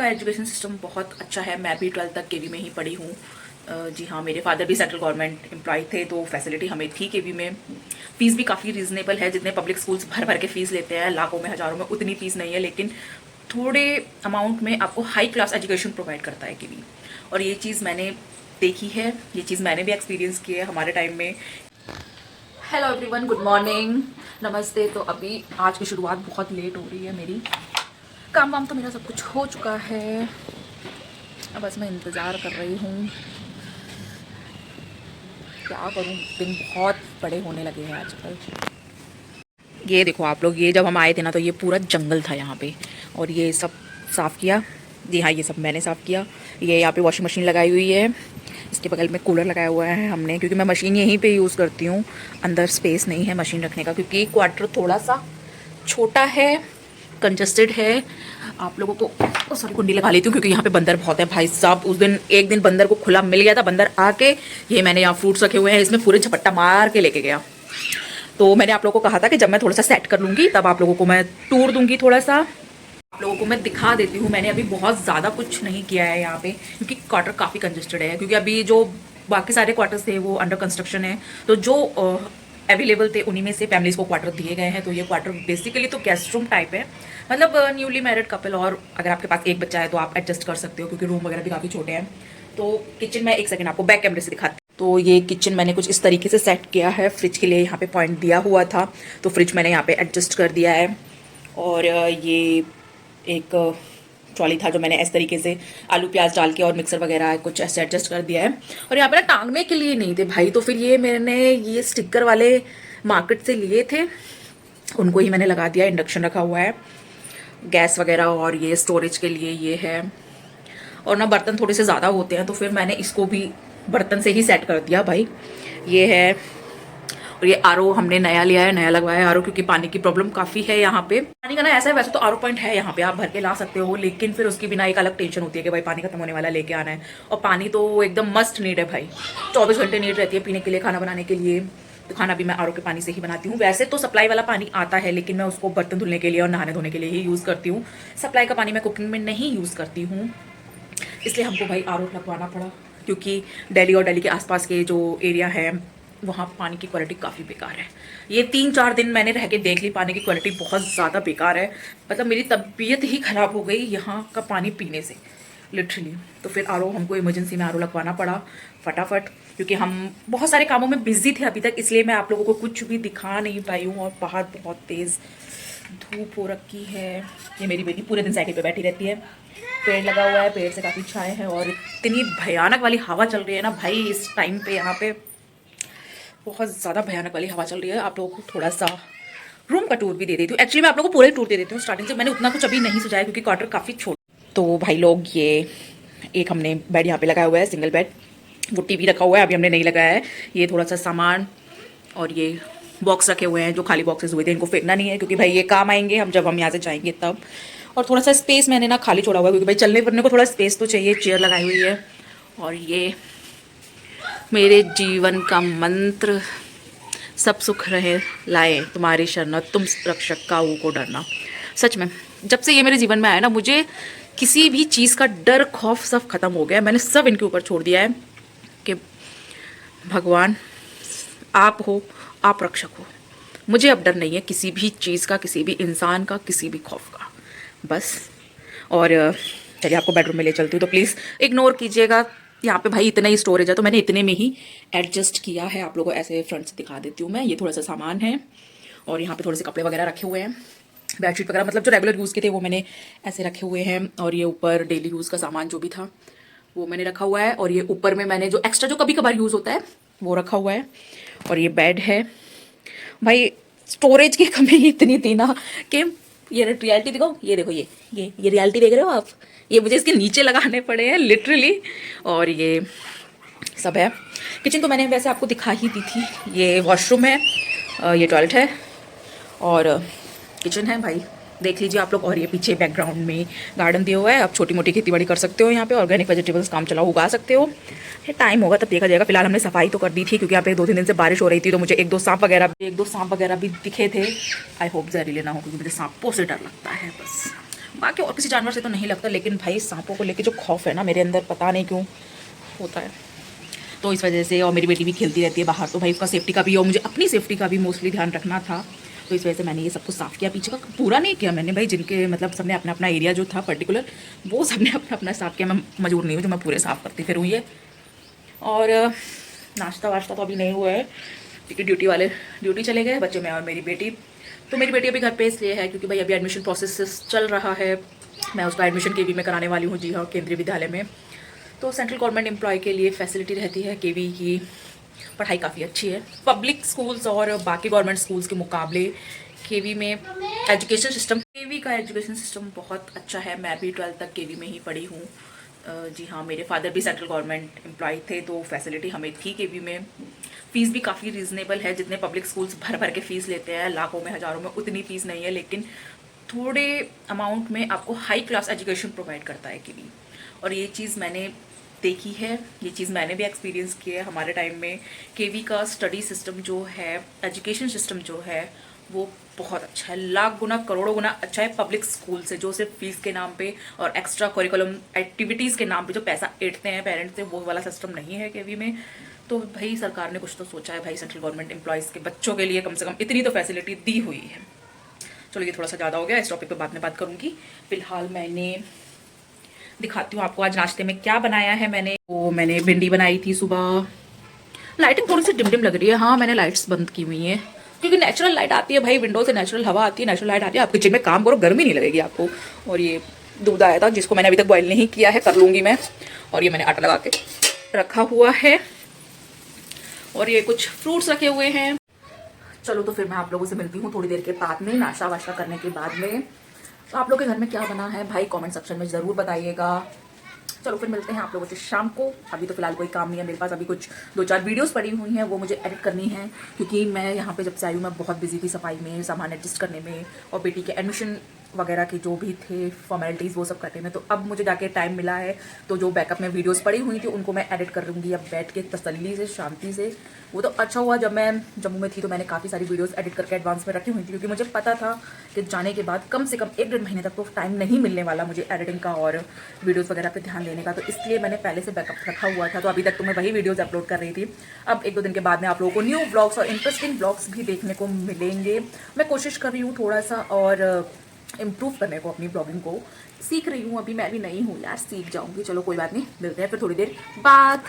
का education system बहुत अच्छा है। मैं भी 12th तक केवी में ही पढ़ी हूँ। जी हाँ, मेरे फादर भी सेंट्रल गवर्नमेंट एम्प्लॉय थे, तो फैसिलिटी हमें थी केवी में। फ़ीस भी काफ़ी रीजनेबल है। जितने पब्लिक स्कूल्स भर भर के फ़ीस लेते हैं, लाखों में हज़ारों में, उतनी फ़ीस नहीं है, लेकिन थोड़े अमाउंट में आपको हाई क्लास एजुकेशन प्रोवाइड करता है केवी। और ये चीज़ मैंने देखी है, ये चीज़ मैंने भी एक्सपीरियंस की है हमारे टाइम में। हेलो एवरीवन, गुड मॉर्निंग, नमस्ते। तो अभी आज की शुरुआत बहुत लेट हो रही है मेरी। काम वाम तो मेरा सब कुछ हो चुका है, अब बस मैं इंतज़ार कर रही हूँ। क्या करूँ, दिन बहुत बड़े होने लगे हैं आजकल। ये देखो आप लोग, ये जब हम आए थे ना तो ये पूरा जंगल था यहाँ पे, और ये सब साफ़ किया। जी हाँ, ये सब मैंने साफ़ किया। ये यहाँ पे वॉशिंग मशीन लगाई हुई है, इसके बगल में कूलर लगाया हुआ है हमने, क्योंकि मैं मशीन यहीं पे यूज़ करती हूँ। अंदर स्पेस नहीं है मशीन रखने का, क्योंकि क्वार्टर थोड़ा सा छोटा है, कंजस्टेड है। आप लोगों को सॉरी, कुंडी लगा लेती हूँ क्योंकि यहाँ पे बंदर बहुत है भाई साहब। उस दिन एक दिन बंदर को खुला मिल गया था। बंदर आके, ये मैंने यहाँ फ्रूट्स रखे हुए हैं, इसमें पूरे झपट्टा मार के लेके गया। तो मैंने आप लोगों को कहा था कि जब मैं थोड़ा सा सेट कर लूँगी तब आप लोगों को मैं टूर दूँगी, थोड़ा सा आप लोगों को मैं दिखा देती हूँ। मैंने अभी बहुत ज़्यादा कुछ नहीं किया है यहाँ पे, क्योंकि क्वार्टर काफ़ी कंजस्टेड है। क्योंकि अभी जो बाकी सारे क्वार्टर्स थे वो अंडर कंस्ट्रक्शन है, तो जो अवेलेबल थे उन्हीं में से फैमिलीज़ को क्वार्टर दिए गए हैं। तो ये क्वार्टर बेसिकली तो गेस्ट रूम टाइप है, मतलब न्यूली मैरिड कपल, और अगर आपके पास एक बच्चा है तो आप एडजस्ट कर सकते हो, क्योंकि रूम वगैरह भी काफ़ी छोटे हैं। तो किचन में एक सेकंड आपको बैक कैमरे से दिखाती हूँ। तो ये किचन मैंने कुछ इस तरीके से सेट किया है। फ्रिज के लिए यहाँ पे पॉइंट दिया हुआ था, तो फ्रिज मैंने यहाँ पे एडजस्ट कर दिया है। और ये एक ट्रॉली था जो मैंने इस तरीके से आलू प्याज डाल के और मिक्सर वगैरह कुछ ऐसे एडजस्ट कर दिया है। और यहाँ पे ना टांगने के लिए नहीं थे भाई, तो फिर ये मैंने ये स्टिकर वाले मार्केट से लिए थे, उनको ही मैंने लगा दिया। इंडक्शन रखा हुआ है, गैस वगैरह, और ये स्टोरेज के लिए ये है। और ना बर्तन थोड़े से ज़्यादा होते हैं, तो फिर मैंने इसको भी बर्तन से ही सेट कर दिया भाई। ये है, और ये आरओ हमने नया लिया है, नया लगवाया है आरओ, क्योंकि पानी की प्रॉब्लम काफ़ी है यहाँ पे। पानी का ना ऐसा है, वैसे तो आरओ पॉइंट है यहाँ पे, आप भर के ला सकते हो, लेकिन फिर उसकी बिना एक अलग टेंशन होती है कि भाई पानी खत्म होने वाला, लेके आना है। और पानी तो एकदम मस्ट नीड है भाई, 24 घंटे नीड रहती है पीने के लिए, खाना बनाने के लिए। तो खाना भी मैं आरओ के पानी से ही बनाती हूँ। वैसे तो सप्लाई वाला पानी आता है, लेकिन मैं उसको बर्तन धुलने के लिए और नहाने धोने के लिए ही यूज़ करती हूँ। सप्लाई का पानी मैं कुकिंग में नहीं यूज़ करती हूँ, इसलिए हमको भाई आरओ लगवाना पड़ा, क्योंकि दिल्ली और दिल्ली के आसपास के जो एरिया है वहाँ पानी की क्वालिटी काफ़ी बेकार है। ये 3-4 दिन मैंने रह के देख ली, पानी की क्वालिटी बहुत ज़्यादा बेकार है। मतलब मेरी तबीयत ही ख़राब हो गई यहाँ का पानी पीने से, लिटरली। तो फिर आरओ हमको इमरजेंसी में आरओ लगवाना पड़ा फटाफट, क्योंकि हम बहुत सारे कामों में बिजी थे अभी तक, इसलिए मैं आप लोगों को कुछ भी दिखा नहीं पाई हूँ। और बाहर बहुत तेज़ धूप हो रखी है। ये मेरी बेटी पूरे दिन साइकिल पे बैठी रहती है, पेड़ लगा हुआ है, पेड़ से काफ़ी छाए हैं, और इतनी भयानक वाली हवा चल रही है ना भाई इस टाइम पे। यहाँ पे बहुत ज़्यादा भयानक वाली हवा चल रही है। आप लोगों को थोड़ा सा रूम का टूर भी दे देती हूँ। एक्चुअली मैं आप लोगों को पूरा ही टूर दे देती हूँ स्टार्टिंग से। मैंने उतना कुछ अभी नहीं सजाया, क्योंकि क्वार्टर काफ़ी छोटा। तो भाई लोग, ये एक हमने बेड यहाँ पे लगाया हुआ है, सिंगल बेड। वो टीवी रखा हुआ है, अभी हमने नहीं लगाया है। ये थोड़ा सा सामान, और ये बॉक्स रखे हुए हैं जो खाली बॉक्सेस हुए थे, इनको फेंकना नहीं है, क्योंकि भाई ये काम आएंगे हम जब हम यहाँ से जाएंगे तब। और थोड़ा सा स्पेस मैंने ना खाली छोड़ा हुआ है, क्योंकि भाई चलने फिरने को थोड़ा स्पेस तो चाहिए। चेयर लगाई हुई है, और ये मेरे जीवन का मंत्र, सब सुख रहे लाए तुम्हारी शरण, तुम रक्षक काऊ को डरना। सच में जब से ये मेरे जीवन में आया ना, मुझे किसी भी चीज़ का डर खौफ सब खत्म हो गया। मैंने सब इनके ऊपर छोड़ दिया है कि भगवान आप हो, आप रक्षक हो। मुझे अब डर नहीं है किसी भी चीज़ का, किसी भी इंसान का, किसी भी खौफ का, बस। और चलिए आपको बेडरूम में ले चलती हूँ, तो प्लीज़ इग्नोर कीजिएगा। यहाँ पे भाई इतना ही स्टोरेज है, तो मैंने इतने में ही एडजस्ट किया है। आप लोगों को ऐसे फ्रंट से दिखा देती हूँ मैं। ये थोड़ा सा सामान है, और यहाँ पे थोड़े से कपड़े वगैरह रखे हुए हैं, बेडशीट वगैरह, मतलब जो रेगुलर यूज़ के थे वो मैंने ऐसे रखे हुए हैं। और ये ऊपर डेली यूज़ का सामान जो भी था वो मैंने रखा हुआ है। और ये ऊपर में मैंने जो एक्स्ट्रा जो कभी कभार यूज़ होता है वो रखा हुआ है। और ये बेड है भाई। स्टोरेज की कमी इतनी थी ना कि ये रियलिटी दिखाओ, ये देखो, ये रियलिटी देख रहे हो आप, ये मुझे इसके नीचे लगाने पड़े हैं लिटरली। और ये सब है। किचन तो मैंने वैसे आपको दिखा ही दी थी। ये वॉशरूम है, ये टॉयलेट है, और किचन है भाई, देख लीजिए आप लोग। और ये पीछे बैकग्राउंड में गार्डन दिया हुआ है, आप छोटी मोटी खेती बाड़ी कर सकते हो यहाँ पे, ऑर्गेनिक वेजिटेबल्स काम चलाओ उगा सकते हो। ये टाइम होगा तब देखा जाएगा। फिलहाल हमने सफाई तो कर दी थी, क्योंकि यहाँ पे 2-3 दिन से बारिश हो रही थी, तो मुझे एक दो सांप वगैरह भी दिखे थे। आई होप जहरीले ना हो, क्योंकि मुझे सांपों से डर लगता है बस। बाकी और किसी जानवर से तो नहीं लगता, लेकिन भाई सांपों को लेके जो खौफ है ना मेरे अंदर, पता नहीं क्यों होता है। तो इस वजह से, और मेरी बेटी भी खेलती रहती है बाहर, तो भाई उसका सेफ्टी का भी और मुझे अपनी सेफ्टी का भी मोस्टली ध्यान रखना था। तो इस वजह से मैंने ये सब कुछ साफ़ किया। पीछे का पूरा नहीं किया मैंने भाई, जिनके मतलब सबने अपना अपना एरिया जो था पर्टिकुलर, वो सबने अपना अपना साफ़ किया। मैं मजबूर नहीं हूँ जो मैं पूरे साफ़ करती फिर हुई है। और नाश्ता वाश्ता तो अभी नहीं हुआ है क्योंकि ड्यूटी वाले ड्यूटी चले गए, बच्चे मैं और मेरी बेटी। तो मेरी बेटी अभी घर पे इसलिए है क्योंकि भाई अभी एडमिशन प्रोसेस चल रहा है। मैं उसका एडमिशन केवी में कराने वाली हूँ, जी हाँ, केंद्रीय विद्यालय में। तो सेंट्रल गवर्नमेंट एम्प्लॉय के लिए फैसिलिटी रहती है, केवी की पढ़ाई काफ़ी अच्छी है। पब्लिक स्कूल्स और बाकी गवर्नमेंट स्कूल्स के मुकाबले केवी में एजुकेशन सिस्टम, केवी का एजुकेशन सिस्टम बहुत अच्छा है। मैं भी 12th तक केवी में ही पढ़ी हूँ। जी हाँ, मेरे फादर भी सेंट्रल गवर्नमेंट एम्प्लॉय थे, तो फैसिलिटी हमें थी केवी में। फ़ीस भी काफ़ी रीज़नेबल है, जितने पब्लिक स्कूल्स भर भर के फ़ीस लेते हैं लाखों में हज़ारों में, उतनी फ़ीस नहीं है, लेकिन थोड़े अमाउंट में आपको हाई क्लास एजुकेशन प्रोवाइड करता है केवी। और ये चीज़ मैंने देखी है, ये चीज़ मैंने भी एक्सपीरियंस की है। हमारे टाइम में केवी का स्टडी सिस्टम जो है, एजुकेशन सिस्टम जो है, वो बहुत अच्छा है, लाख गुना करोड़ों गुना अच्छा है पब्लिक स्कूल से, जो सिर्फ फीस के नाम पे और एक्स्ट्रा करिकुलम एक्टिविटीज़ के नाम पे जो पैसा ऐंठते हैं पेरेंट्स से, वो वाला सिस्टम नहीं है केवी में। तो भाई सरकार ने कुछ तो सोचा है भाई, सेंट्रल गवर्नमेंट एम्प्लॉयज़ के बच्चों के लिए कम से कम इतनी तो फैसिलिटी दी हुई है। चलो ये थोड़ा सा ज़्यादा हो गया, इस टॉपिक पे बाद में बात करूँगी। फिलहाल मैंने दिखाती हूँ आपको आज नाश्ते में क्या बनाया है मैंने। वो मैंने भिंडी बनाई थी सुबह। लाइटिंग थोड़ी सी डिम डिम लग रही है, हाँ मैंने लाइट्स बंद की हुई हैं क्योंकि नेचुरल लाइट आती है भाई, विंडो से नेचुरल हवा आती है, नेचुरल लाइट आती है। आप किचन में काम करो, गर्मी नहीं लगेगी आपको। और ये दूध आया था जिसको मैंने अभी तक बॉईल नहीं किया है, कर लूँगी मैं। और ये मैंने आटा लगा के रखा हुआ है, और ये कुछ फ्रूट्स रखे हुए हैं। चलो तो फिर मैं आप लोगों से मिलती हूँ थोड़ी देर के बाद में, नाश्ता वाश्ता करने के बाद में। तो आप लोग के घर में क्या बना है भाई, कमेंट सेक्शन में ज़रूर बताइएगा। चलो फिर मिलते हैं आप लोगों से शाम को। अभी तो फिलहाल कोई काम नहीं है मेरे पास, अभी कुछ 2-4 वीडियोस पड़ी हुई हैं, वो मुझे एडिट करनी है क्योंकि मैं यहाँ पे जब से आई हूँ मैं बहुत बिजी थी सफाई में, सामान एडजस्ट करने में, और बेटी के एडमिशन वगैरह के जो भी थे फॉर्मेलिटीज़ वो सब करने में। तो अब मुझे जाके टाइम मिला है, तो जो बैकअप में वीडियोस पड़ी हुई थी उनको मैं एडिट कर लूँगी अब बैठ के तसल्ली से, शांति से। वो तो अच्छा हुआ जब मैं जम्मू में थी तो मैंने काफ़ी सारी वीडियोस एडिट करके एडवांस में रखी हुई थी, क्योंकि मुझे पता था कि जाने के बाद कम से कम 1-1.5 महीने तक तो टाइम नहीं मिलने वाला मुझे एडिटिंग का और वीडियोस वगैरह पे ध्यान देने का। तो इसलिए मैंने पहले से बैकअप रखा हुआ था। तो अभी तक तो मैं वही वीडियोस अपलोड कर रही थी। अब 1-2 दिन के बाद में आप लोगों को न्यू ब्लॉग्स और इंटरेस्टिंग ब्लॉग्स भी देखने को मिलेंगे। मैं कोशिश कर रही हूँ थोड़ा सा और इम्प्रूव करने को, अपनी ब्लॉगिंग को सीख रही हूँ। अभी मैं भी नहीं हूँ यार, सीख जाऊँगी। चलो कोई बात नहीं, मिलते हैं फिर थोड़ी देर बाद।